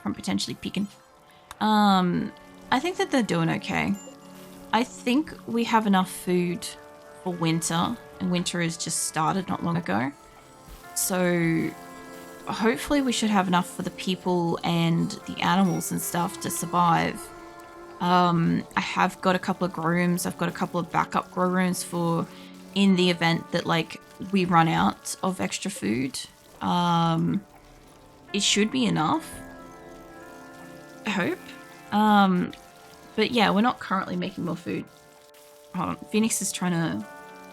from potentially picking. I think that they're doing okay. I think we have enough food for winter, and winter has just started not long ago. So hopefully we should have enough for the people and the animals and stuff to survive. I have got a couple of grow rooms. I've got a couple of backup grow rooms for in the event that like we run out of extra food. It should be enough, I hope. But yeah, we're not currently making more food. Hold on, Phoenix is trying to...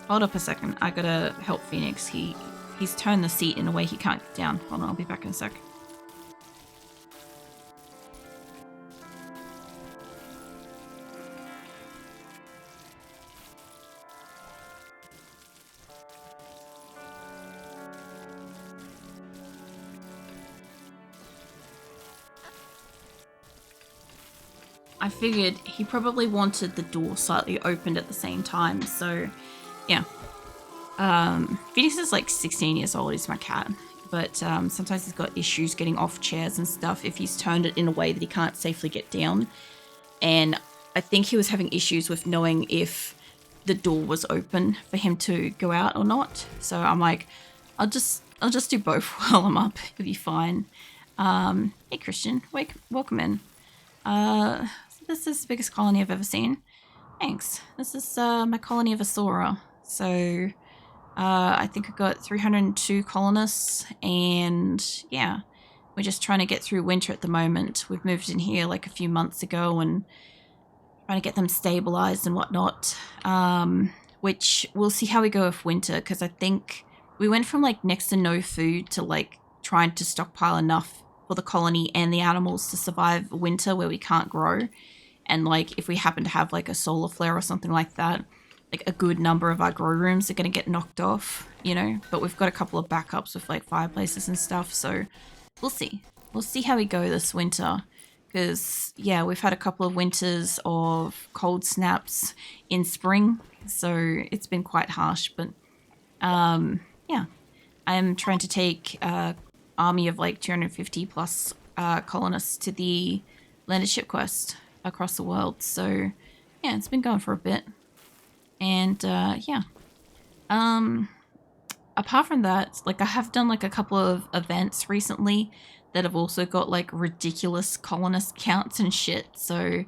Hold up a second, I gotta help Phoenix. He's turned the seat in a way he can't get down. Hold on, I'll be back in a sec. I figured he probably wanted the door slightly opened at the same time, so yeah. Phoenix is like 16 years old, he's my cat, but sometimes he's got issues getting off chairs and stuff if he's turned it in a way that he can't safely get down. And I think he was having issues with knowing if the door was open for him to go out or not. So I'm like, I'll just do both while I'm up, it'll be fine. Hey Christian, welcome in. This is the biggest colony I've ever seen. Thanks. This is my colony of Asora. So I think I've got 302 colonists, and yeah, we're just trying to get through winter at the moment. We've moved in here like a few months ago and trying to get them stabilized and whatnot, which we'll see how we go with winter, because I think we went from like next to no food to like trying to stockpile enough for the colony and the animals to survive winter where we can't grow. And like if we happen to have like a solar flare or something like that, like a good number of our grow rooms are going to get knocked off, you know, but we've got a couple of backups with like fireplaces and stuff. So we'll see how we go this winter, because yeah, we've had a couple of winters of cold snaps in spring, so it's been quite harsh. But yeah, I'm trying to take army of like 250 plus colonists to the leadership quest across the world. So yeah, it's been going for a bit. And yeah, apart from that, like I have done like a couple of events recently that have also got like ridiculous colonist counts and shit. So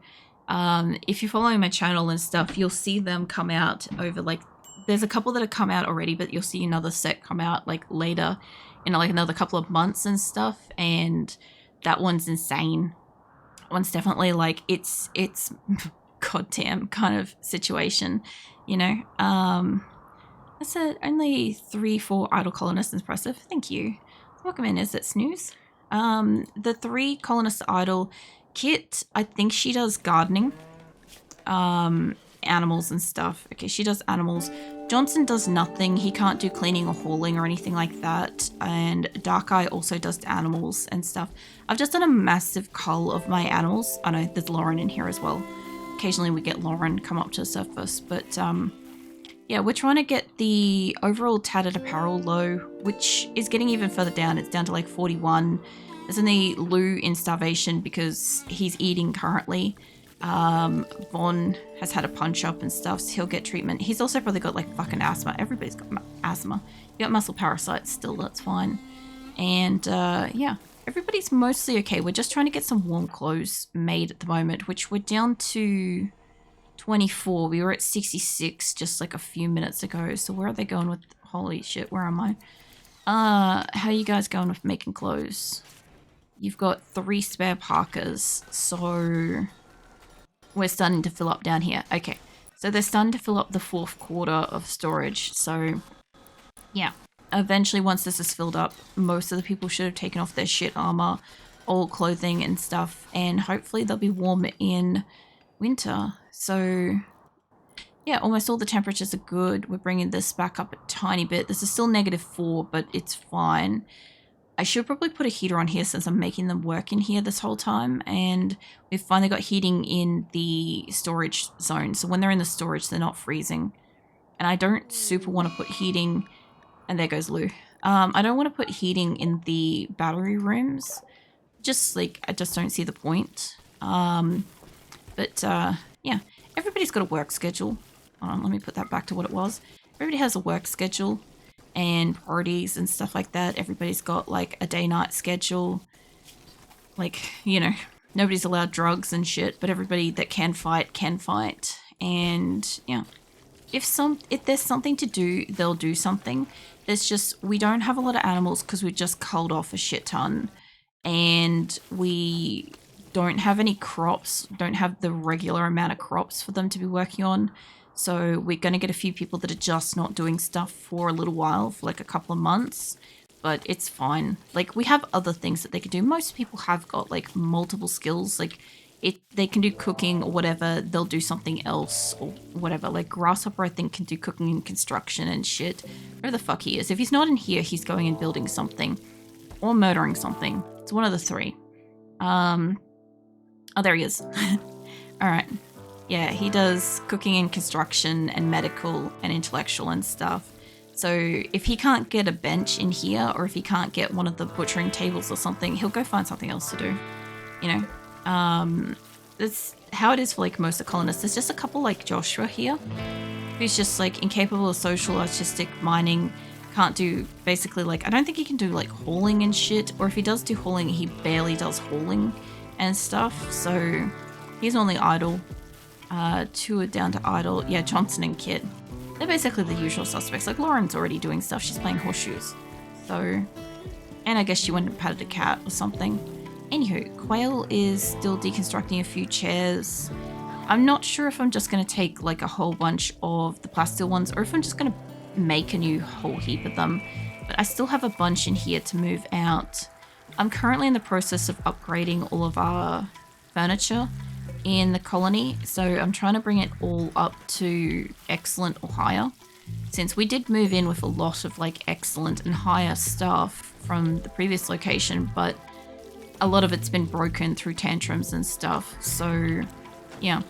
if you're following my channel and stuff, you'll see them come out over like, there's a couple that have come out already, but you'll see another set come out like later in like another couple of months and stuff. And that one's insane. One's definitely like, it's goddamn kind of situation, you know. I said only 3-4 idle colonists. Impressive, thank you. Welcome in. Is it Snooze? The 3 colonists idle. Kit, I think she does gardening, animals and stuff. Okay, she does animals. Johnson does nothing. He can't do cleaning or hauling or anything like that. And Dark Eye also does animals and stuff. I've just done a massive cull of my animals. I know there's Lauren in here as well. Occasionally we get Lauren come up to the surface, but yeah, we're trying to get the overall tattered apparel low, which is getting even further down. It's down to like 41. There's only Lou in starvation because he's eating currently. Vaughn has had a punch up and stuff, so he'll get treatment. He's also probably got like fucking asthma. Everybody's got asthma. You got muscle parasites still, that's fine. And yeah, everybody's mostly okay. We're just trying to get some warm clothes made at the moment, which we're down to 24. We were at 66 just like a few minutes ago. So where are they going with, holy shit, where am I? How are you guys going with making clothes? You've got 3 spare parkas, so we're starting to fill up down here. Okay, so they're starting to fill up the 4th quarter of storage. So yeah, eventually once this is filled up, most of the people should have taken off their shit armor, all clothing and stuff, and hopefully they'll be warm in winter. So yeah, almost all the temperatures are good. We're bringing this back up a tiny bit. This is still -4, but it's fine. I should probably put a heater on here since I'm making them work in here this whole time. And we've finally got heating in the storage zone. So when they're in the storage, they're not freezing. And I don't super want to put heating... And there goes Lou. I don't want to put heating in the battery rooms just like, I just don't see the point. Yeah, everybody's got a work schedule. Hold on, let me put that back to what it was. Everybody has a work schedule and priorities and stuff like that. Everybody's got like a day-night schedule. Like, you know, nobody's allowed drugs and shit, but everybody that can fight can fight. And yeah, if there's something to do, they'll do something. There's just, we don't have a lot of animals because we just culled off a shit ton, and we don't have any crops, don't have the regular amount of crops for them to be working on. So we're going to get a few people that are just not doing stuff for a little while, for like a couple of months, but it's fine. Like, we have other things that they can do. Most people have got like multiple skills. Like, they can do cooking or whatever, they'll do something else or whatever. Like Grasshopper, I think, can do cooking and construction and shit. Where the fuck he is. If he's not in here, he's going and building something or murdering something. It's one of the three. Oh, there he is. All right. Yeah, he does cooking and construction and medical and intellectual and stuff. So if he can't get a bench in here, or if he can't get one of the butchering tables or something, he'll go find something else to do, you know? That's how it is for like most of the colonists. There's just a couple like Joshua here, who's just like incapable of social, artistic, mining, can't do basically like, I don't think he can do like hauling and shit, or if he does do hauling, he barely does hauling and stuff. So he's only idle. Two are down to idle. Yeah, Johnson and Kit. They're basically the usual suspects. Like Lauren's already doing stuff. She's playing horseshoes. So, and I guess she went and patted a cat or something. Anywho, Quail is still deconstructing a few chairs. I'm not sure if I'm just going to take like a whole bunch of the plastil ones, or if I'm just going to make a new whole heap of them. But I still have a bunch in here to move out. I'm currently in the process of upgrading all of our furniture in the colony, so I'm trying to bring it all up to excellent or higher, since we did move in with a lot of like excellent and higher stuff from the previous location, but a lot of it's been broken through tantrums and stuff. So yeah,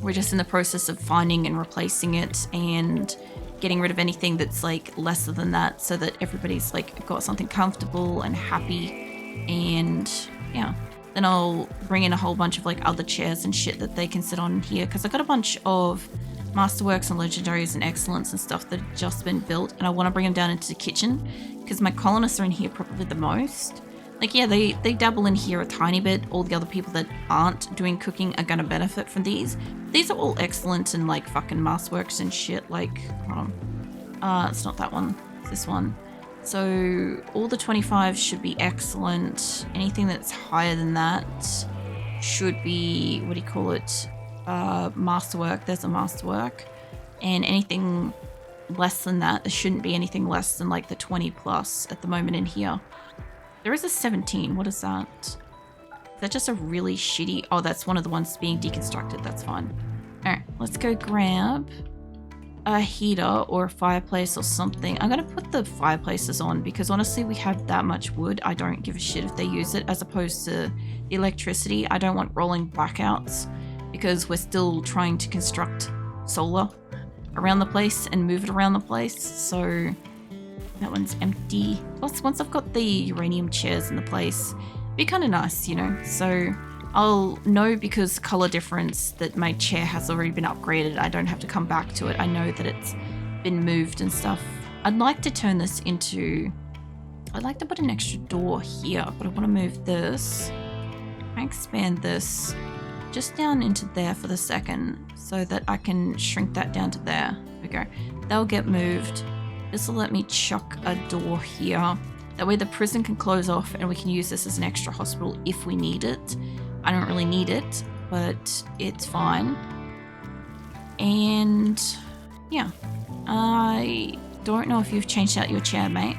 we're just in the process of finding and replacing it and getting rid of anything that's like lesser than that, so that everybody's like got something comfortable and happy. And yeah, then I'll bring in a whole bunch of like other chairs and shit that they can sit on here, because I got a bunch of masterworks and legendaries and excellence and stuff that have just been built, and I want to bring them down into the kitchen because my colonists are in here probably the most. Like, yeah, they dabble in here a tiny bit. All the other people that aren't doing cooking are going to benefit from these. These are all excellent and like fucking masterworks and shit. Like, hold on. It's not that one. It's this one. So all the 25 should be excellent. Anything that's higher than that should be, what do you call it? Masterwork. There's a masterwork. And anything less than that, there shouldn't be anything less than like the 20 plus at the moment in here. There is a 17. What is that? Is that just a really shitty... Oh, that's one of the ones being deconstructed. That's fine. Alright, let's go grab a heater or a fireplace or something. I'm going to put the fireplaces on because honestly we have that much wood. I don't give a shit if they use it, as opposed to the electricity. I don't want rolling blackouts because we're still trying to construct solar around the place and move it around the place. So... that one's empty. Plus, once I've got the uranium chairs in the place, it'd be kind of nice, you know? So I'll know, because color difference, that my chair has already been upgraded. I don't have to come back to it. I know that it's been moved and stuff. I'd like to turn this into... I'd like to put an extra door here, but I want to move this. I expand this just down into there for the second so that I can shrink that down to there. There we go. They'll get moved. This will let me chuck a door here. That way the prison can close off and we can use this as an extra hospital if we need it. I don't really need it, but it's fine. And yeah, I don't know if you've changed out your chair, mate.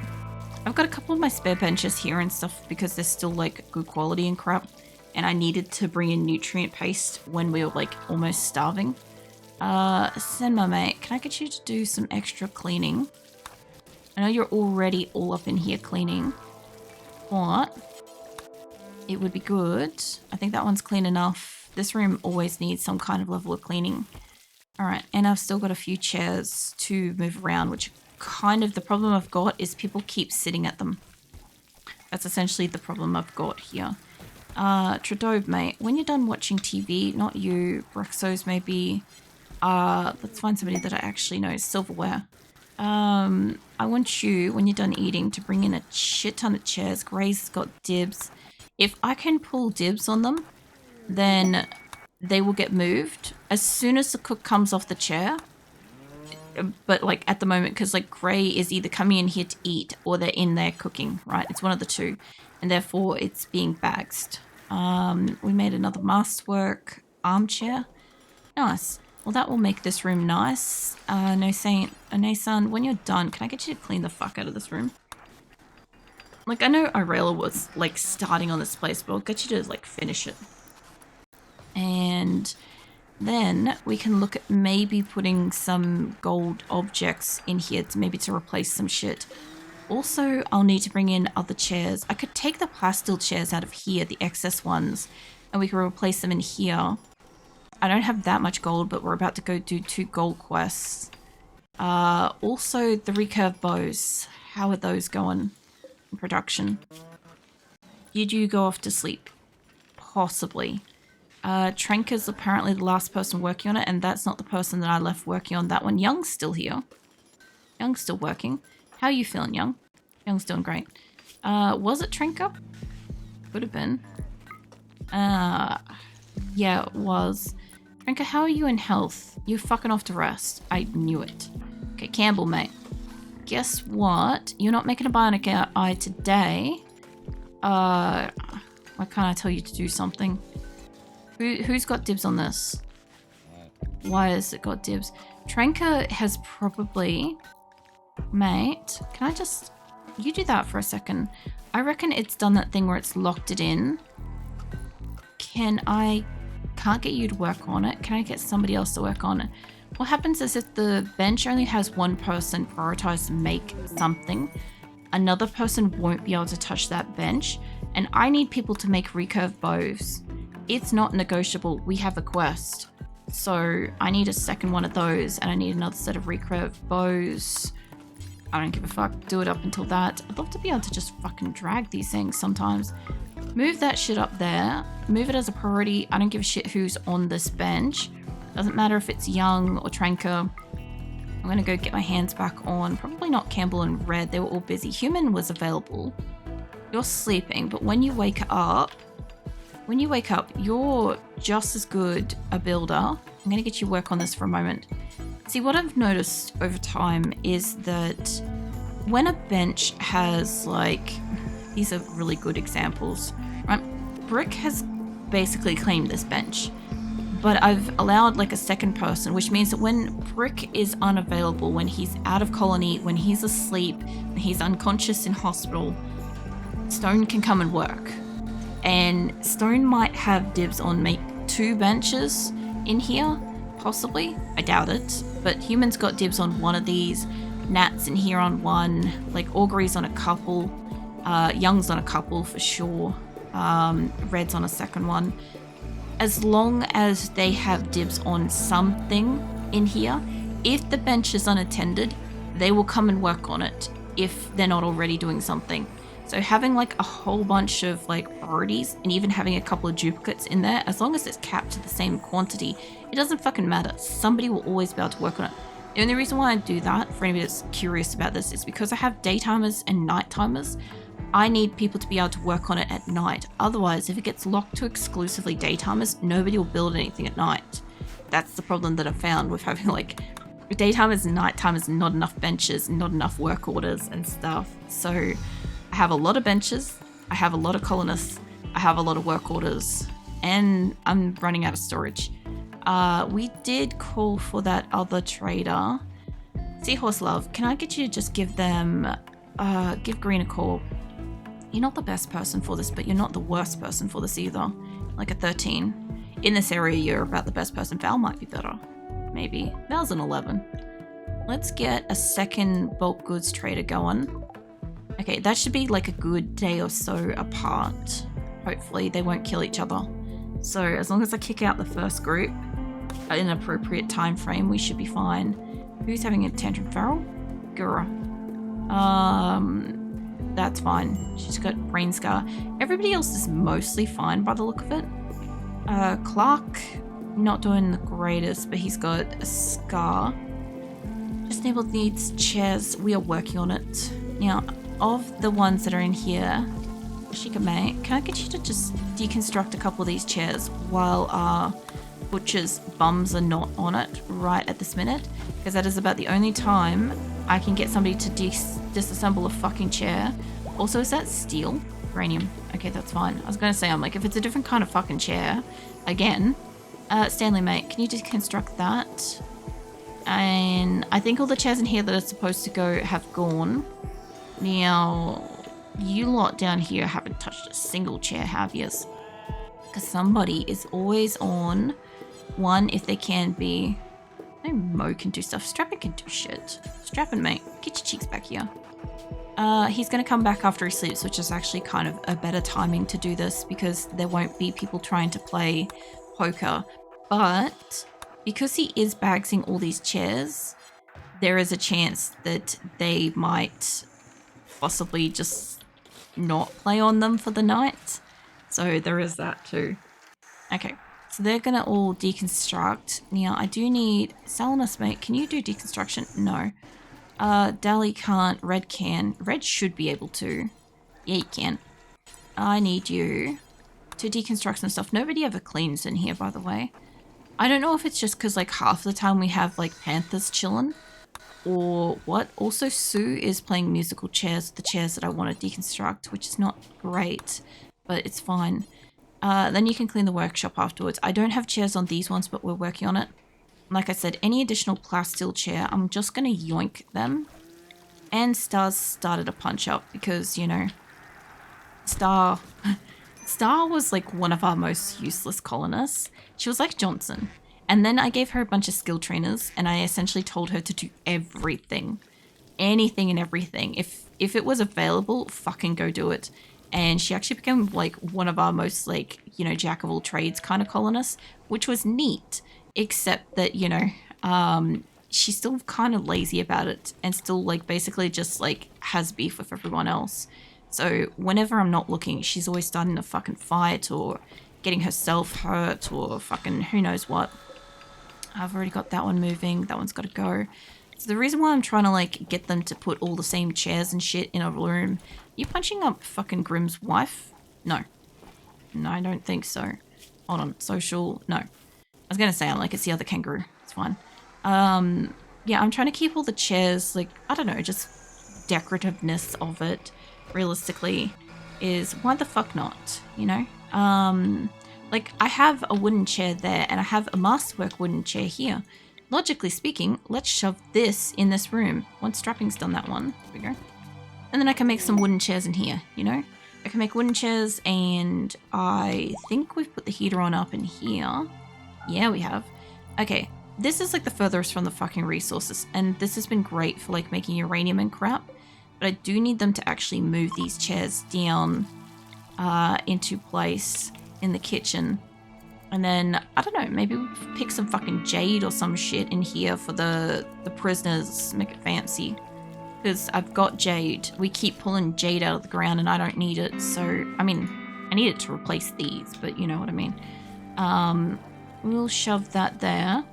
I've got a couple of my spare benches here and stuff because they're still like good quality and crap. And I needed to bring in nutrient paste when we were like almost starving. Senma, mate, can I get you to do some extra cleaning? I know you're already all up in here cleaning, but it would be good. I think that one's clean enough. This room always needs some kind of level of cleaning. All right, and I've still got a few chairs to move around, which kind of the problem I've got is people keep sitting at them. That's essentially the problem I've got here. Trudeau, mate, when you're done watching TV, not you, Bruxos maybe, let's find somebody that I actually know, silverware. I want you, when you're done eating, to bring in a shit ton of chairs. Gray's got dibs. If I can pull dibs on them, then they will get moved as soon as the cook comes off the chair. But like at the moment, because like Gray is either coming in here to eat or they're in there cooking, right? It's one of the two, and therefore it's being bagsed. We made another masterwork armchair. Nice. Well, that will make this room nice. Nasan, when you're done, can I get you to clean the fuck out of this room? Like, I know Irela was like starting on this place, but I'll get you to like finish it. And then we can look at maybe putting some gold objects in here to maybe to replace some shit. Also, I'll need to bring in other chairs. I could take the plastil chairs out of here, the excess ones, and we can replace them in here. I don't have that much gold, but we're about to go do 2 gold quests. Also, the recurve bows. How are those going in production? Did you go off to sleep? Possibly. Trenka's apparently the last person working on it, and that's not the person that I left working on that one. Young's still here. Young's still working. How are you feeling, Young? Young's doing great. Was it Trenka? Could have been. Yeah, it was. Trenka, how are you in health? You're fucking off to rest. I knew it. Okay, Campbell, mate. Guess what? You're not making a bionic eye today. Why can't I tell you to do something? Who's got dibs on this? Why has it got dibs? Trenka has probably... Mate, can I just... You do that for a second. I reckon it's done that thing where it's locked it in. Can't get you to work on it. Can I get somebody else to work on it? What happens is if the bench only has one person prioritized to make something, another person won't be able to touch that bench, and I need people to make recurve bows. It's not negotiable. We have a quest. So I need a second one of those, and I need another set of recurve bows. I don't give a fuck. Do it up until that. I'd love to be able to just fucking drag these things sometimes. Move that shit up there. Move it as a priority. I don't give a shit who's on this bench. Doesn't matter if it's Young or Trenka. I'm going to go get my hands back on. Probably not Campbell and Red. They were all busy. Human was available. You're sleeping, but when you wake up, you're just as good a builder. I'm going to get you work on this for a moment. See, what I've noticed over time is that when a bench has like... These are really good examples, right? Brick has basically claimed this bench, but I've allowed like a second person, which means that when Brick is unavailable, when he's out of colony, when he's asleep, when he's unconscious in hospital, Stone can come and work. And Stone might have dibs on make 2 benches in here, possibly. I doubt it, but Human's got dibs on one of these. Nat's in here on one, like Augury's on a couple. Young's on a couple for sure. Red's on a second one. As long as they have dibs on something in here, if the bench is unattended, they will come and work on it if they're not already doing something. So having like a whole bunch of like priorities and even having a couple of duplicates in there, as long as it's capped to the same quantity, it doesn't fucking matter. Somebody will always be able to work on it. The only reason why I do that, for anybody that's curious about this, is because I have daytimers and night timers. I need people to be able to work on it at night. Otherwise, if it gets locked to exclusively daytimers, nobody will build anything at night. That's the problem that I've found with having like daytimers and nighttimers, not enough benches, not enough work orders and stuff. So I have a lot of benches, I have a lot of colonists, I have a lot of work orders, and I'm running out of storage. We did call for that other trader. Seahorse Love, can I get you to just give them, give Green a call? You're not the best person for this, but you're not the worst person for this either. Like a 13. In this area, you're about the best person. Val might be better. Maybe. Val's an 11. Let's get a second bulk goods trader going. Okay, that should be like a good day or so apart. Hopefully, they won't kill each other. So, as long as I kick out the first group at an appropriate time frame, we should be fine. Who's having a tantrum? Farrell? Gura. That's fine. She's got brain scar. Everybody else is mostly fine by the look of it. Clark, not doing the greatest, but he's got a scar. Just needs chairs. We are working on it. Now, of the ones that are in here, Shikame, can I get you to just deconstruct a couple of these chairs while our butcher's bums are not on it right at this minute? Because that is about the only time I can get somebody to disassemble a fucking chair. Also, is that steel? Uranium. Okay, that's fine. I was going to say, I'm like, if it's a different kind of fucking chair, again, Stanley, mate, can you deconstruct that? And I think all the chairs in here that are supposed to go have gone. Now, you lot down here haven't touched a single chair, have yous? Because somebody is always on one if they can be. No, Mo can do stuff. Strappin can do shit. Strappin, mate, get your cheeks back here. He's going to come back after he sleeps, which is actually kind of a better timing to do this because there won't be people trying to play poker. But because he is bagsing all these chairs, there is a chance that they might possibly just not play on them for the night. So there is that too. Okay, so they're going to all deconstruct. Now, I do need... Salinus, mate, can you do deconstruction? No. Dally can't. Red can. Red should be able to. Yeah, you can. I need you to deconstruct some stuff. Nobody ever cleans in here, by the way. I don't know if it's just because, like, half the time we have, like, Panthers chilling or what. Also, Sue is playing musical chairs, the chairs that I want to deconstruct, which is not great, but it's fine. Then you can clean the workshop afterwards. I don't have chairs on these ones, but we're working on it. Like I said, any additional plastil chair, I'm just going to yoink them. And Star's started a punch up because, you know, Star was like one of our most useless colonists. She was like Johnson. And then I gave her a bunch of skill trainers and I essentially told her to do everything. Anything and everything. If it was available, fucking go do it. And she actually became like one of our most like, you know, jack of all trades kind of colonists, which was neat. Except that, you know, she's still kind of lazy about it and still like basically just like has beef with everyone else. So whenever I'm not looking, she's always starting a fucking fight or getting herself hurt or fucking who knows what. I've already got that one moving. That one's got to go. So the reason why I'm trying to like get them to put all the same chairs and shit in a room. You punching up fucking Grimm's wife? No. No, I don't think so. Hold on. Social? No. I was going to say, I'm like, it's the other kangaroo. It's fine. Yeah, I'm trying to keep all the chairs, like, I don't know, just decorativeness of it, realistically, is why the fuck not, you know? Like, I have a wooden chair there, and I have a masterwork wooden chair here. Logically speaking, let's shove this in this room. Once Strapping's done that one, there we go. And then I can make some wooden chairs in here, you know? I can make wooden chairs, and I think we've put the heater on up in here. Yeah, we have. Okay, this is like the furthest from the fucking resources, and this has been great for like making uranium and crap, but I do need them to actually move these chairs down into place in the kitchen. And then, I don't know, maybe we'll pick some fucking jade or some shit in here for the prisoners, make it fancy. Because I've got jade. We keep pulling jade out of the ground and I don't need it, so, I mean, I need it to replace these, but you know what I mean. We'll shove that there.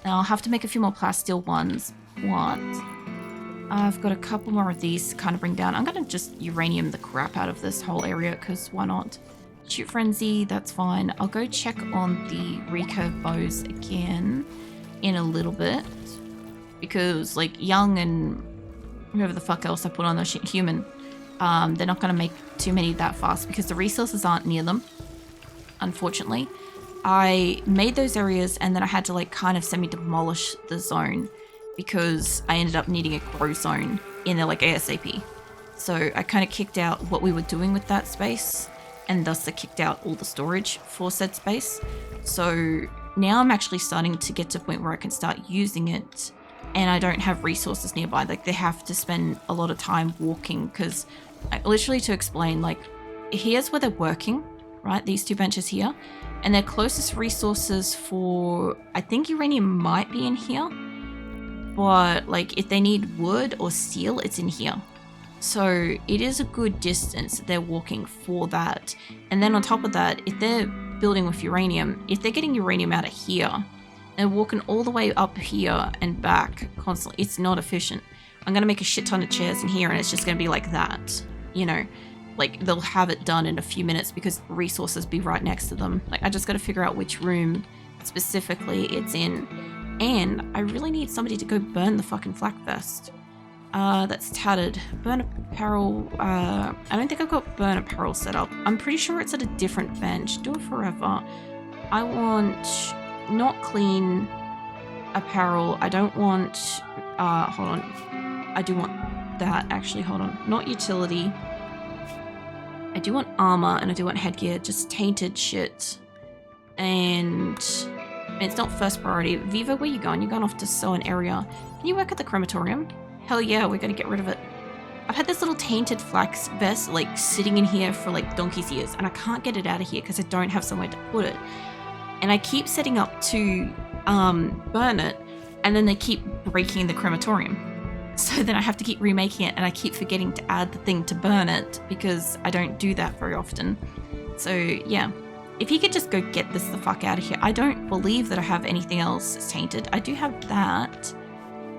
Now I'll have to make a few more plastil ones. What? I've got a couple more of these to kind of bring down. I'm going to just uranium the crap out of this whole area because why not? Shoot frenzy, that's fine. I'll go check on the recurve bows again in a little bit. Because like Young and whoever the fuck else I put on the human, they're not going to make too many that fast because the resources aren't near them, unfortunately. I made those areas and then I had to like kind of semi-demolish the zone because I ended up needing a grow zone in there like ASAP. So I kind of kicked out what we were doing with that space and thus I kicked out all the storage for said space. So now I'm actually starting to get to a point where I can start using it and I don't have resources nearby. Like they have to spend a lot of time walking because literally to explain, like here's where they're working, right? These two benches here. And their closest resources for, I think uranium might be in here, but like if they need wood or steel, it's in here. So it is a good distance they're walking for that. And then on top of that, if they're building with uranium, if they're getting uranium out of here, they're walking all the way up here and back constantly. It's not efficient. I'm going to make a shit ton of chairs in here and it's just going to be like that. You know, like they'll have it done in a few minutes because resources be right next to them. Like I just got to figure out which room specifically it's in. And I really need somebody to go burn the fucking flak vest. That's tattered. Burn apparel. I don't think I've got burn apparel set up. I'm pretty sure it's at a different bench. Do it forever. I want not clean apparel. I don't want, hold on. I do want that actually. Hold on. Not utility. I do want armor and I do want headgear. Just tainted shit. And it's not first priority. Viva, where you going? You're going off to sew an area. Can you work at the crematorium? Hell yeah, we're gonna get rid of it. I've had this little tainted flax vest like sitting in here for like donkey's years and I can't get it out of here because I don't have somewhere to put it. And I keep setting up to burn it and then they keep breaking the crematorium. So then I have to keep remaking it and I keep forgetting to add the thing to burn it because I don't do that very often. So yeah, if he could just go get this the fuck out of here. I don't believe that I have anything else that's tainted. I do have that.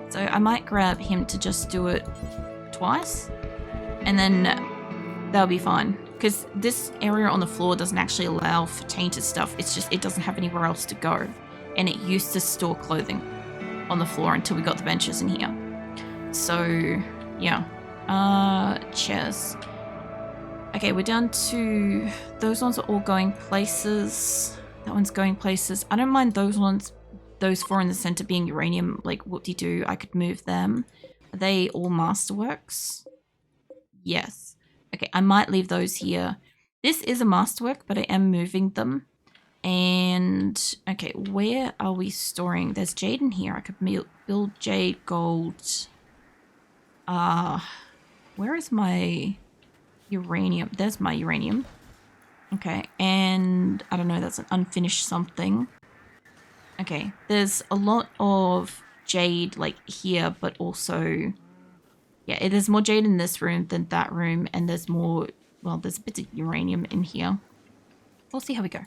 So I might grab him to just do it twice and then that'll be fine. Because this area on the floor doesn't actually allow for tainted stuff. It's just, it doesn't have anywhere else to go. And it used to store clothing on the floor until we got the benches in here. So, yeah. Chairs. Okay, we're down to, those ones are all going places. That one's going places. I don't mind those ones. Those four in the center being uranium, like whoop-de-doo, I could move them. Are they all masterworks? Yes. Okay, I might leave those here. This is a masterwork, but I am moving them. And, okay, where are we storing? There's jade in here. I could build jade, gold. Where is my uranium? There's my uranium. Okay, and I don't know, that's an unfinished something. Okay, there's a lot of jade like here, but also, yeah, there's more jade in this room than that room, and there's more, well, there's a bit of uranium in here. We'll see how we go.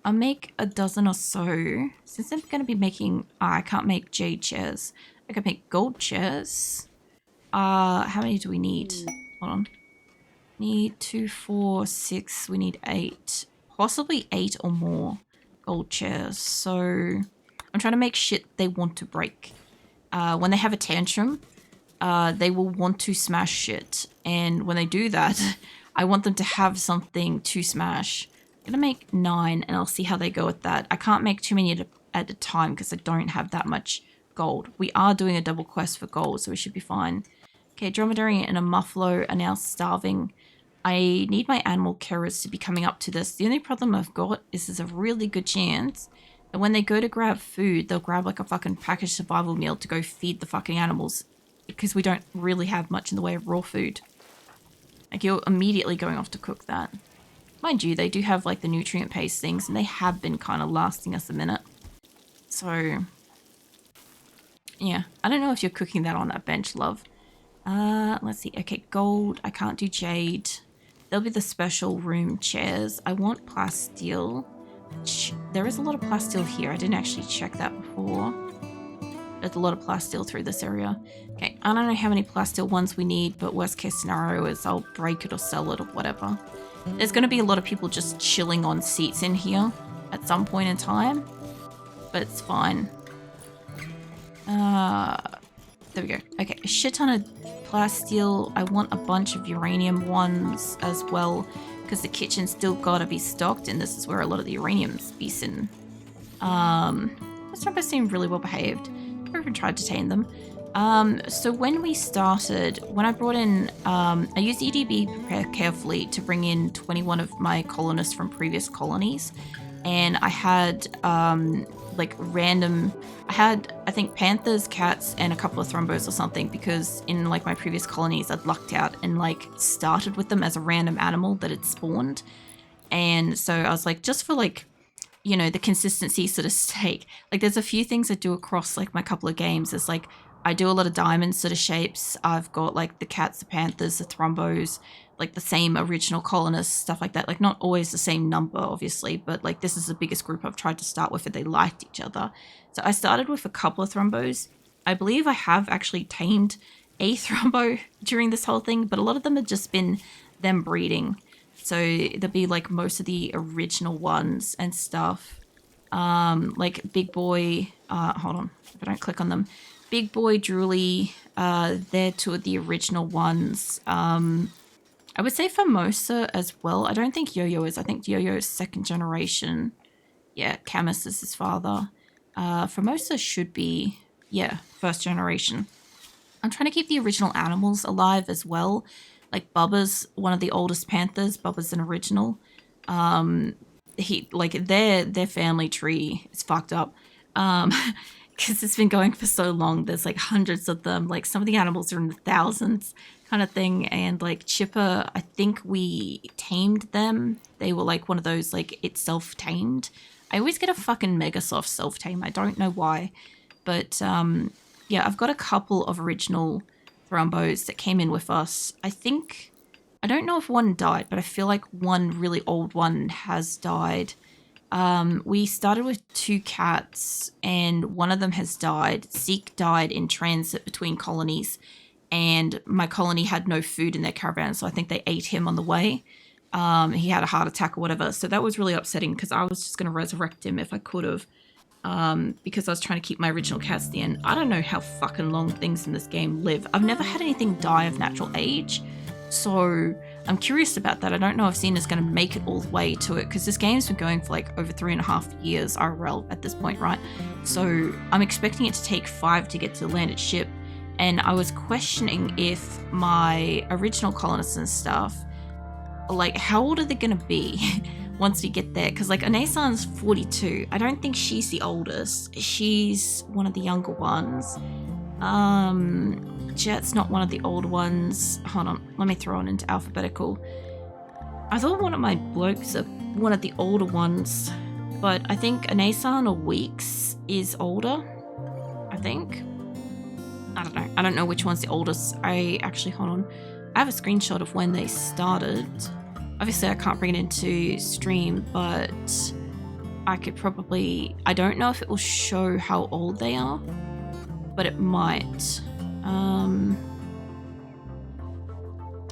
I'll make a dozen or so. Since I'm going to be making, I can't make jade chairs. I can make gold chairs. How many do we need? Hold on. Need 2, 4, 6, we need 8. Possibly 8 or more gold chairs. So I'm trying to make shit they want to break. When they have a tantrum, they will want to smash shit. And when they do that, I want them to have something to smash. I'm gonna make 9 and I'll see how they go with that. I can't make too many at a time because I don't have that much gold. We are doing a double quest for gold, so we should be fine. Okay, dromedary and a muffalo are now starving. I need my animal carers to be coming up to this. The only problem I've got is there's a really good chance that when they go to grab food, they'll grab like a fucking packaged survival meal to go feed the fucking animals. Because we don't really have much in the way of raw food. Like you're immediately going off to cook that. Mind you, they do have like the nutrient paste things and they have been kind of lasting us a minute. So, yeah. I don't know if you're cooking that on that bench, love. Let's see. Okay, gold. I can't do jade. There'll be the special room chairs. I want plasteel. There is a lot of plasteel here. I didn't actually check that before. There's a lot of plasteel through this area. Okay, I don't know how many plasteel ones we need, but worst case scenario is I'll break it or sell it or whatever. There's going to be a lot of people just chilling on seats in here at some point in time, but it's fine. There we go. Okay, a shit ton of plasteel. I want a bunch of uranium ones as well, because the kitchen's still gotta be stocked, and this is where a lot of the uranium's be sitting. This number seemed really well behaved. Never even tried to tame them. So when we started, when I brought in, I used EdB Prepare Carefully to bring in 21 of my colonists from previous colonies, and I had like random, I had I think panthers, cats, and a couple of thrombos or something, because in like my previous colonies I'd lucked out and like started with them as a random animal that had spawned. And so I was like, just for like, you know, the consistency sort of sake, like there's a few things I do across like my couple of games. There's like I do a lot of diamond sort of shapes. I've got like the cats, the panthers, the thrombos, like the same original colonists, stuff like that. Like not always the same number, obviously, but like this is the biggest group I've tried to start with, and they liked each other. So I started with a couple of thrombos. I believe I have actually tamed a thrombo during this whole thing, but a lot of them have just been them breeding. So there'll be like most of the original ones and stuff. Like Big Boy, hold on, if I don't click on them. Big Boy, Drooly, they're two of the original ones. I would say Formosa as well. I don't think Yo-Yo is. I think Yo-Yo is second generation. Yeah, Camus is his father. Formosa should be, yeah, first generation. I'm trying to keep the original animals alive as well. Like Bubba's one of the oldest panthers. Bubba's an original. He like their family tree is fucked up. Because it's been going for so long. There's like hundreds of them. Like some of the animals are in the thousands kind of thing. And like Chipper, I think we tamed them. They were like one of those like it's self-tamed. I always get a fucking mega soft self-tame. I don't know why. But yeah, I've got a couple of original thrombos that came in with us. I don't know if one died, but I feel like one really old one has died. We started with 2 cats and one of them has died. Zeke died in transit between colonies and my colony had no food in their caravan, so I think they ate him on the way. He had a heart attack or whatever, so that was really upsetting because I was just going to resurrect him if I could have. Because I was trying to keep my original cats at the end. I don't know how fucking long things in this game live. I've never had anything die of natural age, so I'm curious about that. I don't know if Xena's going to make it all the way to it, because this game's been going for like over 3.5 years IRL at this point, right? So I'm expecting it to take 5 to get to the landed ship, and I was questioning if my original colonists and stuff, like how old are they going to be? Once we get there, because like Anasan's 42. I don't think she's the oldest. She's one of the younger ones. Jet's not one of the old ones. Hold on, let me throw it into alphabetical. I thought one of my blokes are one of the older ones, but I think Anasan or Weeks is older. I think. I don't know. I don't know which one's the oldest. I actually, hold on. I have a screenshot of when they started. Obviously, I can't bring it into stream, but I could probably... I don't know if it will show how old they are, but it might.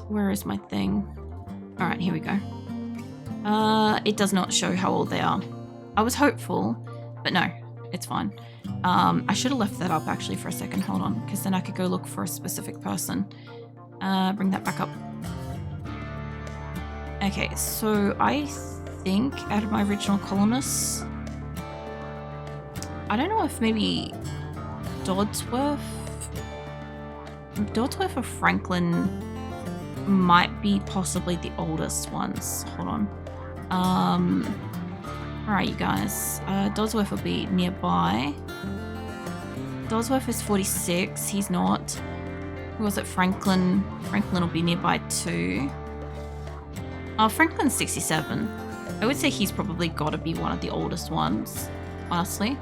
Where is my thing? Alright, here we go. It does not show how old they are. I was hopeful, but no, it's fine. I should have left that up actually for a second. Hold on, because then I could go look for a specific person. Bring that back up. Okay, so I think out of my original colonists, I don't know if maybe Dodsworth or Franklin might be possibly the oldest ones. Hold on. Alright, you guys. Dodsworth will be nearby. Dodsworth is 46. He's not. Who was it? Franklin. Franklin will be nearby too. Oh, Franklin's 67. I would say he's probably got to be one of the oldest ones, honestly.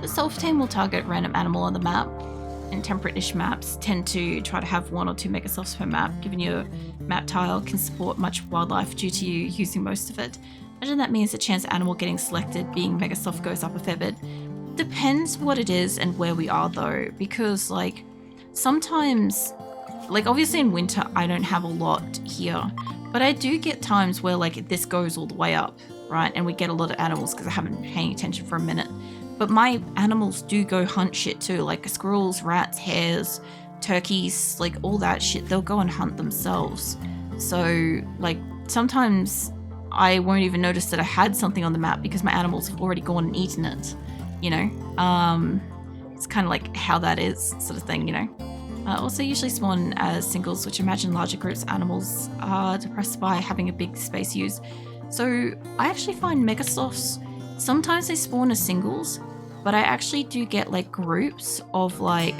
The self-tame will target random animal on the map, and temperate-ish maps tend to try to have 1 or 2 megasofts per map, given your map tile can support much wildlife due to you using most of it. Imagine that means the chance of animal getting selected being megasoft goes up a fair bit. Depends what it is and where we are though, because like sometimes, like obviously in winter I don't have a lot here, but I do get times where like this goes all the way up, right? And we get a lot of animals because I haven't been paying attention for a minute. But my animals do go hunt shit too, like squirrels, rats, hares, turkeys, like all that shit. They'll go and hunt themselves. So like sometimes I won't even notice that I had something on the map because my animals have already gone and eaten it, you know? It's kind of like how that is sort of thing, you know? Also usually spawn as singles, which imagine larger groups of animals are depressed by having a big space use. So I actually find megasofts, sometimes they spawn as singles, but I actually do get like groups of like,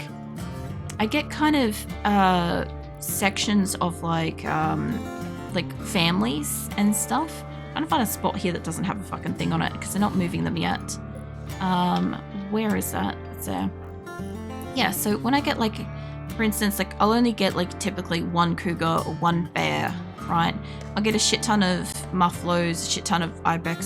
I get kind of sections of like families and stuff. I'm trying to find a spot here that doesn't have a fucking thing on it because they're not moving them yet. Where is that? It's there. yeah, so when I get like, for instance, like I'll only get like typically one cougar or one bear, right? I'll get a shit ton of muffaloes, a shit ton of ibex